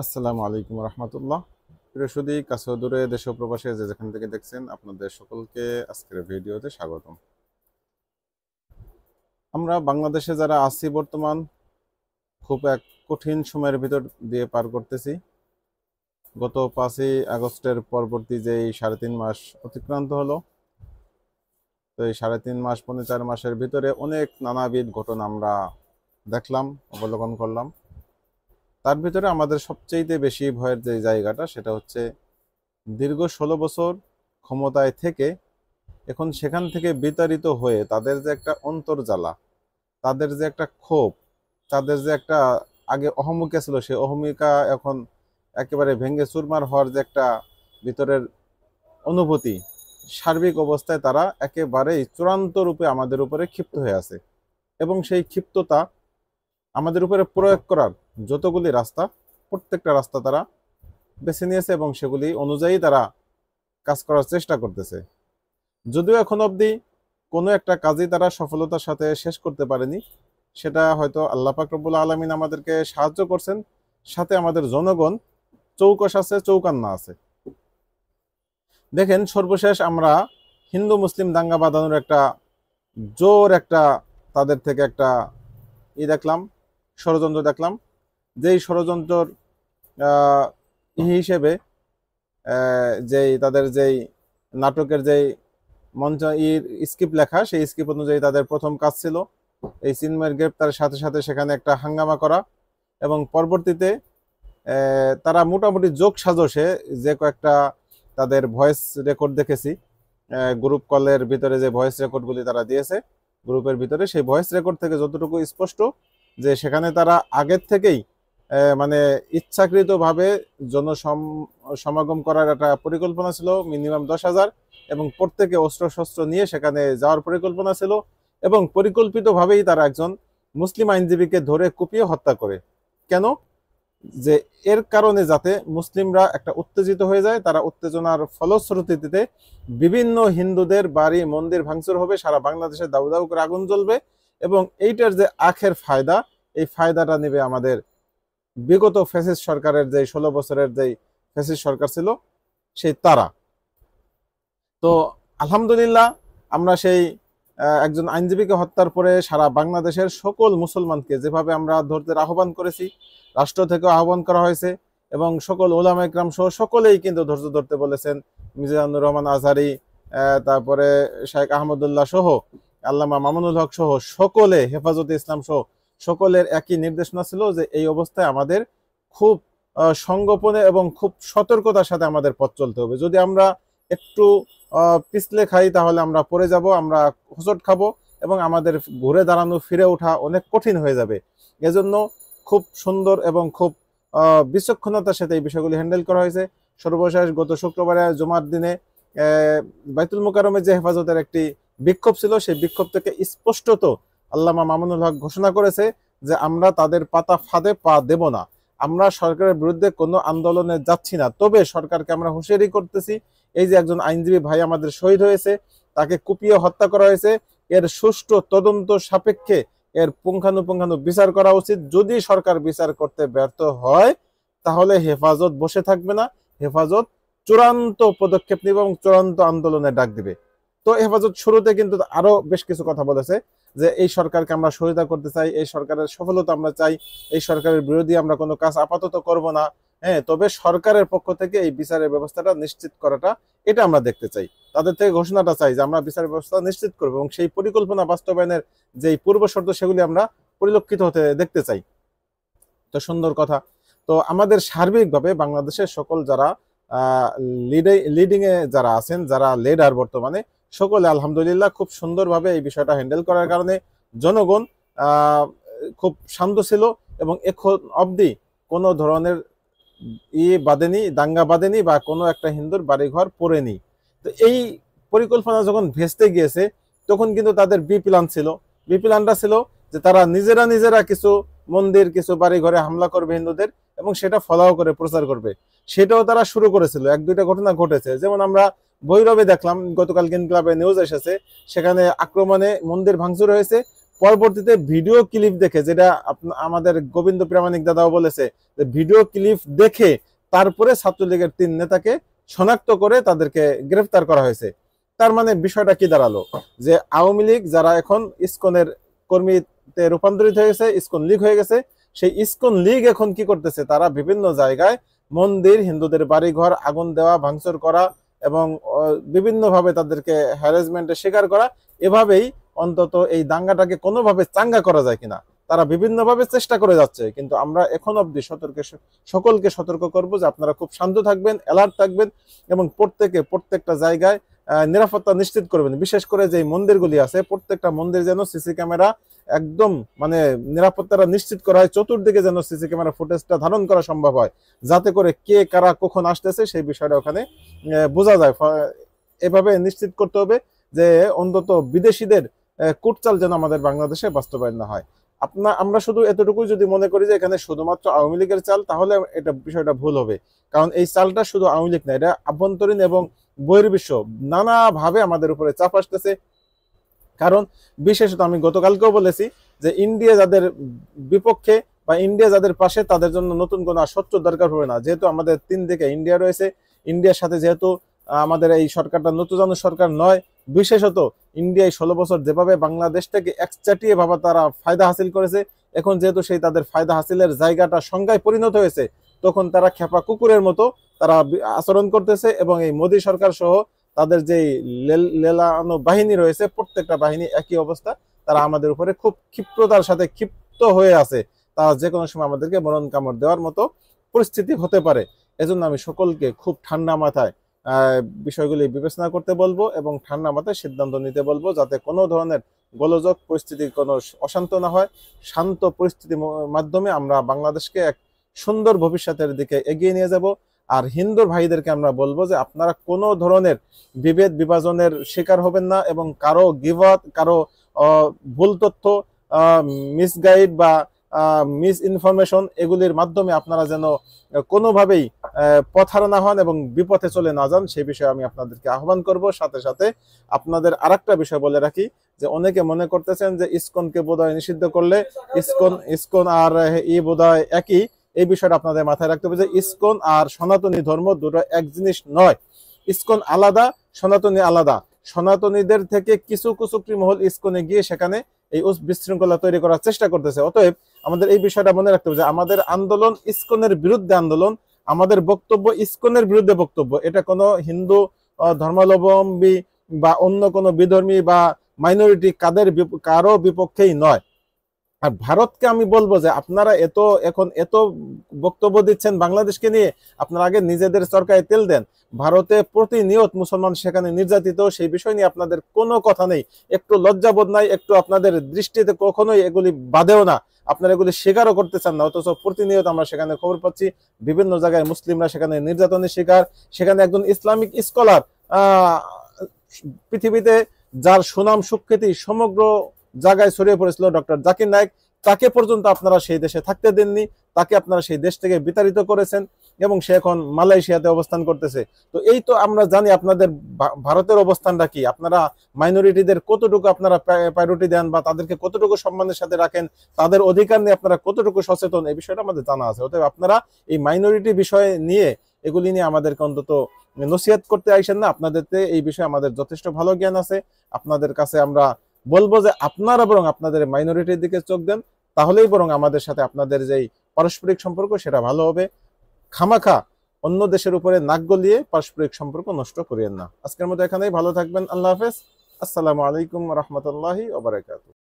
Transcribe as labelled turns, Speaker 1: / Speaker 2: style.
Speaker 1: আসসালামু আলাইকুম রহমতুল্লাহ। প্রিয় সুধী, কাছে ও দূরে, দেশ ও প্রবাসে যে যেখান থেকে দেখছেন, আপনাদের সকলকে আজকের ভিডিওতে স্বাগতম। আমরা বাংলাদেশে যারা আছি বর্তমান খুব এক কঠিন সময়ের ভিতর দিয়ে পার করতেছি। গত 5ই আগস্টের পরবর্তী যে এই 3.5 মাস অতিক্রান্ত হলো, তো এই 3.5 মাস 4.5 মাসের ভিতরে অনেক নানাবিধ ঘটনা আমরা দেখলাম, অবলোকন করলাম। তার ভিতরে আমাদের সবচেয়ে বেশি ভয়ের যে জায়গাটা, সেটা হচ্ছে দীর্ঘ 16 বছর ক্ষমতায় থেকে এখন সেখান থেকে বিতাড়িত হয়ে তাদের যে একটা অন্তর্জ্বালা, তাদের যে একটা ক্ষোভ, তাদের যে একটা আগে অহমিকা ছিল, সেই অহমিকা এখন একেবারে ভেঙে চুরমার হওয়ার যে একটা ভিতরের অনুভূতি, সার্বিক অবস্থায় তারা একেবারেই চূড়ান্ত রূপে আমাদের উপরে ক্ষিপ্ত হয়ে আছে। এবং সেই ক্ষিপ্ততা আমাদের উপরে প্রয়োগ করার যতগুলি রাস্তা, প্রত্যেকটা রাস্তা তারা বেছে নিয়েছে এবং সেগুলি অনুযায়ী তারা কাজ করার চেষ্টা করতেছে। যদিও এখন অবধি কোনো একটা কাজই তারা সফলতার সাথে শেষ করতে পারেনি, সেটা হয়তো আল্লাহ পাক রব্বুল আলামিন আমাদেরকে সাহায্য করছেন, সাথে আমাদের জনগণ চৌকস আছে, চৌকান্না আছে। দেখেন, সর্বশেষ আমরা হিন্দু মুসলিম দাঙ্গা বাঁধানোর একটা জোর একটা তাদের থেকে একটা দেখলাম, ষড়যন্ত্র দেখলাম। যেই ষড়যন্ত্রর হিসেবে যেই তাদের যেই নাটকের যেই মঞ্চ স্ক্রিপ্ট লেখা, সেই স্ক্রিপ্ট অনুযায়ী তাদের প্রথম কাজ ছিল এই চিন্ময়ের গ্রেপ্তারের সাথে সাথে সেখানে একটা হাঙ্গামা করা, এবং পরবর্তীতে তারা মোটামুটি যোগ সাজসে যে কয়েকটা তাদের ভয়েস রেকর্ড দেখেছি, গ্রুপ কলের ভিতরে যে ভয়েস রেকর্ডগুলি তারা দিয়েছে গ্রুপের ভিতরে, সেই ভয়েস রেকর্ড থেকে যতটুকু স্পষ্ট যে সেখানে তারা আগের থেকেই মানে ইচ্ছাকৃতভাবে জনসমাগম করার একটা পরিকল্পনা ছিল, মিনিমাম 10,000, এবং প্রত্যেকে অস্ত্রশস্ত্র নিয়ে সেখানে যাওয়ার পরিকল্পনা ছিল। এবং পরিকল্পিতভাবেই তারা একজন মুসলিম আইনজীবীকে ধরে কুপিয়ে হত্যা করে। কেন? যে এর কারণে যাতে মুসলিমরা একটা উত্তেজিত হয়ে যায়, তারা উত্তেজনার ফলশ্রুতিতে বিভিন্ন হিন্দুদের বাড়ি মন্দির ভাঙচুর হবে, সারা বাংলাদেশে দাউ দাউ করে আগুন জ্বলবে, এবং এইটার যে আখের ফায়দা, এই ফায়দাটা নেবে আমাদের বিগত ফ্যাসিস্ট সরকারের যে 16 বছরের যে ফ্যাসিস্ট সরকার ছিল সেই তারা। তো আলহামদুলিল্লাহ, আমরা সেই একজন আইনজীবীকে হত্যার পরে সারা বাংলাদেশের সকল মুসলমানকে যেভাবে আমরা ধরতে আহ্বান করেছি, রাষ্ট্র থেকে আহ্বান করা হয়েছে, এবং সকল ওলামা ইকরাম সহ সকলেই কিন্তু ধৈর্য ধরতে বলেছেন। মিজানুর রহমান আজহারি, তারপরে শেখ আহমদুল্লাহ সহ, আল্লামা মামুনুল হক সহ সকলে, হেফাজতে ইসলাম সহ সকলের একই নির্দেশনা ছিল যে এই অবস্থায় আমাদের খুব সংগোপনে এবং খুব সতর্কতার সাথে আমাদের পথ চলতে হবে। যদি আমরা একটু পিছলে খাই তাহলে আমরা পড়ে যাব, আমরা হোঁচট খাবো, এবং আমাদের ঘুরে দাঁড়ানো ফিরে ওঠা অনেক কঠিন হয়ে যাবে। এজন্য খুব সুন্দর এবং খুব বিচক্ষণতার সাথে এই বিষয়গুলি হ্যান্ডেল করা হয়েছে। সর্বশেষ গত শুক্রবারে জুমার দিনে বাইতুল মুকাররমে যে হেফাজতের একটি বিক্ষোভ ছিল, সেই বিক্ষোভ থেকে স্পষ্টত আল্লামা মামুনুল হক ঘোষণা করেছে যে আমরা তাদের পাতা ফাঁদে পা দেব না, আমরা সরকারের বিরুদ্ধে কোনো আন্দোলনে যাচ্ছি না। তবে সরকারকে আমরা হুঁশিয়ারি করতেছি, এই যে একজন আইনজীবী ভাই আমাদের শহীদ হয়েছে, তাকে কুপিয়ে হত্যা করা হয়েছে, এর সুষ্ঠু তদন্ত সাপেক্ষে এর পুঙ্খানুপুঙ্খানু বিচার করা উচিত। যদি সরকার বিচার করতে ব্যর্থ হয় তাহলে হেফাজত বসে থাকবে না, হেফাজত চূড়ান্ত পদক্ষেপ নেবে এবং চূড়ান্ত আন্দোলনের ডাক দিবে। তো হেফাজত শুরুতে কিন্তু আরো বেশ কিছু কথা বলেছে যে এই সরকারকে আমরা সহায়তা করতে চাই, এই সরকারের সফলতা আমরা চাই, এই সরকারের বিরোধী আমরা কোনো কাজ আপাতত করব না, হ্যাঁ, তবে সরকারের পক্ষ থেকে এই বিচারের ব্যবস্থাটা নিশ্চিত করাটা, এটা আমরা দেখতে চাই। তাদের থেকে ঘোষণাটা চাই যে আমরা বিচারের ব্যবস্থা নিশ্চিত করবো, এবং সেই পরিকল্পনা বাস্তবায়নের যে পূর্ব শর্ত সেগুলি আমরা পরিলক্ষিত হতে দেখতে চাই। তো সুন্দর কথা। তো আমাদের সার্বিকভাবে বাংলাদেশের সকল যারা লিডিং এ যারা আছেন, যারা লিডার বর্তমানে, সকলে আলহামদুলিল্লাহ খুব সুন্দরভাবে এই বিষয়টা হ্যান্ডেল করার কারণে জনগণ খুব শান্ত ছিল, এবং এখন অবধি কোনো ধরনের বাঁধেনি, দাঙ্গা বাঁধেনি, বা কোনো একটা হিন্দুর বাড়িঘর পড়েনি। তো এই পরিকল্পনা যখন ভেস্তে গিয়েছে, তখন কিন্তু তাদের বি প্ল্যান ছিল। বি প্ল্যানটা ছিল যে তারা নিজেরা কিছু মন্দির, কিছু বাড়ি ঘরে হামলা করবে হিন্দুদের, এবং সেটা ফলাও করে প্রচার করবে। সেটাও তারা শুরু করেছিল। এক দুইটা ঘটনা ঘটেছে, যেমন আমরা ভৈরবে দেখলাম, গতকাল কিন ক্লাবে নিউজ এসেছে, সেখানে আক্রমণে মন্দির ভাঙচুর হয়েছে, পরবর্তীতে ভিডিও ক্লিপ দেখে, যেটা আমাদের গোবিন্দ প্রামাণিক দাদাও বলেছে, যে ভিডিও ক্লিপ দেখে তারপরে ছাত্রলীগের 3 নেতাকে শনাক্ত করে তাদেরকে গ্রেফতার করা হয়েছে। তার মানে বিষয়টা কি দাঁড়ালো, যে আওয়ামী লীগ যারা এখন ইসকনের কর্মীতে রূপান্তরিত হয়ে গেছে, ইসকন লীগ হয়ে গেছে, সেই ইসকন লীগ এখন কি করতেছে, তারা বিভিন্ন জায়গায় মন্দির, হিন্দুদের বাড়িঘর আগুন দেওয়া, ভাঙচুর করা এবং বিভিন্নভাবে তাদেরকে হ্যারাসমেন্টের শিকার করা। এভাবেই অন্তত এই দাঙ্গাটাকে কোনোভাবে চাঙ্গা করা যায় কিনা তারা বিভিন্নভাবে চেষ্টা করে যাচ্ছে। কিন্তু আমরা এখন অবধি সকলকে সতর্ক করব যে আপনারা খুব শান্ত থাকবেন, অ্যালার্ট থাকবেন এবং প্রত্যেকটা জায়গায় নিরাপত্তা নিশ্চিত করবেন। বিশেষ করে যে মন্দিরগুলি আছে, প্রত্যেকটা মন্দির যেন সিসি ক্যামেরা একদম মানে নিরাপত্তাটা নিশ্চিত করা হয়, চতুর্দিকে যেন সিসি ক্যামেরা ফুটেজটা ধারণ করা সম্ভব হয়, যাতে করে কে কারা কখন আসতেছে সেই বিষয়টা ওখানে বোঝা যায়। এভাবে নিশ্চিত করতে হবে যে অন্তত বিদেশিদের কুটচাল যেন আমাদের বাংলাদেশে বাস্তবায়ন না হয়। আমরা শুধু এতটুকুই যদি মনে করি যে এখানে শুধুমাত্র আওয়ামী লীগের চাল, তাহলে এটা বিষয়টা ভুল হবে। কারণ এই চালটা শুধু আওয়ামী লীগ না, এটা আভ্যন্তরীণ এবং বহির্বিশ্ব নানাভাবে আমাদের উপরে চাপ আসতেছে। কারণ বিশেষত আমি গতকালকেও বলেছি যে ইন্ডিয়া যাদের বিপক্ষে বা ইন্ডিয়া যাদের পাশে, তাদের জন্য নতুন কোনো শত্রু দরকার হবে না। যেহেতু আমাদের 3 দিকে ইন্ডিয়া রয়েছে, ইন্ডিয়ার সাথে যেহেতু আমাদের এই সরকারটা নতুন সরকার নয়, বিশেষত ইন্ডিয়ায় 16 বছর যেভাবে বাংলাদেশ থেকে একচাটিয়ে ভাবে তারা ফায়দা হাসিল করেছে, এখন যেহেতু সেই তাদের ফায়দা হাসিলের জায়গাটা সংজ্ঞায় পরিণত হয়েছে, তখন তারা খেপা কুকুরের মতো তারা আচরণ করতেছে। এবং এই মোদী সরকার সহ তাদের যে লেলানো বাহিনী রয়েছে, প্রত্যেকটা বাহিনী একই অবস্থা, তারা আমাদের উপরে খুব ক্ষিপ্রতার সাথে ক্ষিপ্ত হয়ে আছে। তারা যে কোনো সময় আমাদেরকে মরণ কামড় দেওয়ার মতো পরিস্থিতি হতে পারে। এজন্য আমি সকলকে খুব ঠান্ডা মাথায় বিষয়গুলি বিবেচনা করতে বলবো এবং ঠান্ডা মাথায় সিদ্ধান্ত নিতে বলবো, যাতে কোনো ধরনের গোলযোগ পরিস্থিতির কোনো অশান্ত না হয়। শান্ত পরিস্থিতির মাধ্যমে আমরা বাংলাদেশকে এক সুন্দর ভবিষ্যতের দিকে এগিয়ে নিয়ে যাব। আর হিন্দু ভাইদেরকে আমরা বলবো যে আপনারা কোনো ধরনের বিভেদ বিভাজনের শিকার হবেন না এবং কারো গিবত, কারো ভুল তথ্য, মিসগাইড বা মিস ইনফরমেশন, এগুলির মাধ্যমে আপনারা যেন কোনোভাবেই পথহারা হন এবং বিপথে চলে না যান, সেই বিষয়ে আমি আপনাদেরকে আহ্বান করব। সাথে সাথে আপনাদের আরেকটা বিষয় বলে রাখি, যে অনেকে মনে করতেছেন যে ইসকনকে বোধহয় নিষিদ্ধ করলে ইসকন আর বোধহয় একই। এই বিষয়টা আপনাদের মাথায় রাখতে হবে যে ইসকন আর সনাতনী ধর্ম দুটো এক জিনিস নয়। ইসকন আলাদা, সনাতনী আলাদা। সনাতনীদের থেকে কিছু কুচক্রী মহল ইসকনে গিয়ে সেখানে এই বিশৃঙ্খলা তৈরি করার চেষ্টা করতেছে। অতএব আমাদের এই বিষয়টা মনে রাখতে হবে যে আমাদের আন্দোলন ইসকনের বিরুদ্ধে আন্দোলন, আমাদের বক্তব্য ইসকনের বিরুদ্ধে বক্তব্য। এটা কোনো হিন্দু ধর্মাবলম্বী বা অন্য কোনো বিধর্মী বা মাইনরিটি কারো বিপক্ষেই নয়। আর ভারতকে আমি বলবো যে আপনারা এখন এত বক্তব্য দিচ্ছেন বাংলাদেশকে নিয়ে, আপনারা আগে নিজেদের চরকায় তেল দেন। ভারতে প্রতিনিয়ত মুসলমান সেখানে নির্যাতিত, সেই বিষয় নিয়ে আপনাদের কোনো কথা নেই, একটু লজ্জাবোধ নাই, একটু আপনাদের দৃষ্টিতে কখনোই এগুলি বাধেও না, আপনারা এগুলি স্বীকারও করতে চান না। অথচ প্রতিনিয়ত আমরা সেখানে খবর পাচ্ছি বিভিন্ন জায়গায় মুসলিমরা সেখানে নির্যাতনের শিকার। সেখানে একজন ইসলামিক স্কলার, পৃথিবীতে যার সুনাম সুখ্যাতি সমগ্র জায়গায় ছড়িয়ে পড়েছিল, ডক্টর জাকির নায়েক, তাকে পর্যন্ত আপনারা সেই দেশে থাকতে দেননি, তাকে আপনারা সেই দেশ থেকে বিতাড়িত করেছেন এবং সে এখন মালয়েশিয়াতে অবস্থান করতেছে। তো এই তো আমরা জানি আপনাদের ভারতের অবস্থানটা কি, আপনারা মাইনরিটিদের কতটুকু আপনারা প্রায়োরিটি দেন বা তাদেরকে কতটুকু সম্মানের সাথে রাখেন, তাদের অধিকার নিয়ে আপনারা কতটুকু সচেতন, এই বিষয়টা আমাদের জানা আছে। অতএব আপনারা এই মাইনরিটি বিষয় নিয়ে, এগুলি নিয়ে আমাদেরকে অন্তত নসিহত করতে আইসেন না। আপনাদেরতে এই বিষয়ে আমাদের যথেষ্ট ভালো জ্ঞান আছে। আপনাদের কাছে আমরা বলবো যে আপনারা বরং আপনাদের মাইনরিটির দিকে চোখ দেন, তাহলেই বরং আমাদের সাথে আপনাদের যেই পারস্পরিক সম্পর্ক সেটা ভালো হবে। খামাখা অন্য দেশের উপরে নাক গলিয়ে পারস্পরিক সম্পর্ক নষ্ট করিয়েন না। আজকের মতো এখানেই, ভালো থাকবেন। আল্লাহ হাফেজ। আসসালামু আলাইকুম রহমতুল্লাহি ওয়া বারাকাতুহু।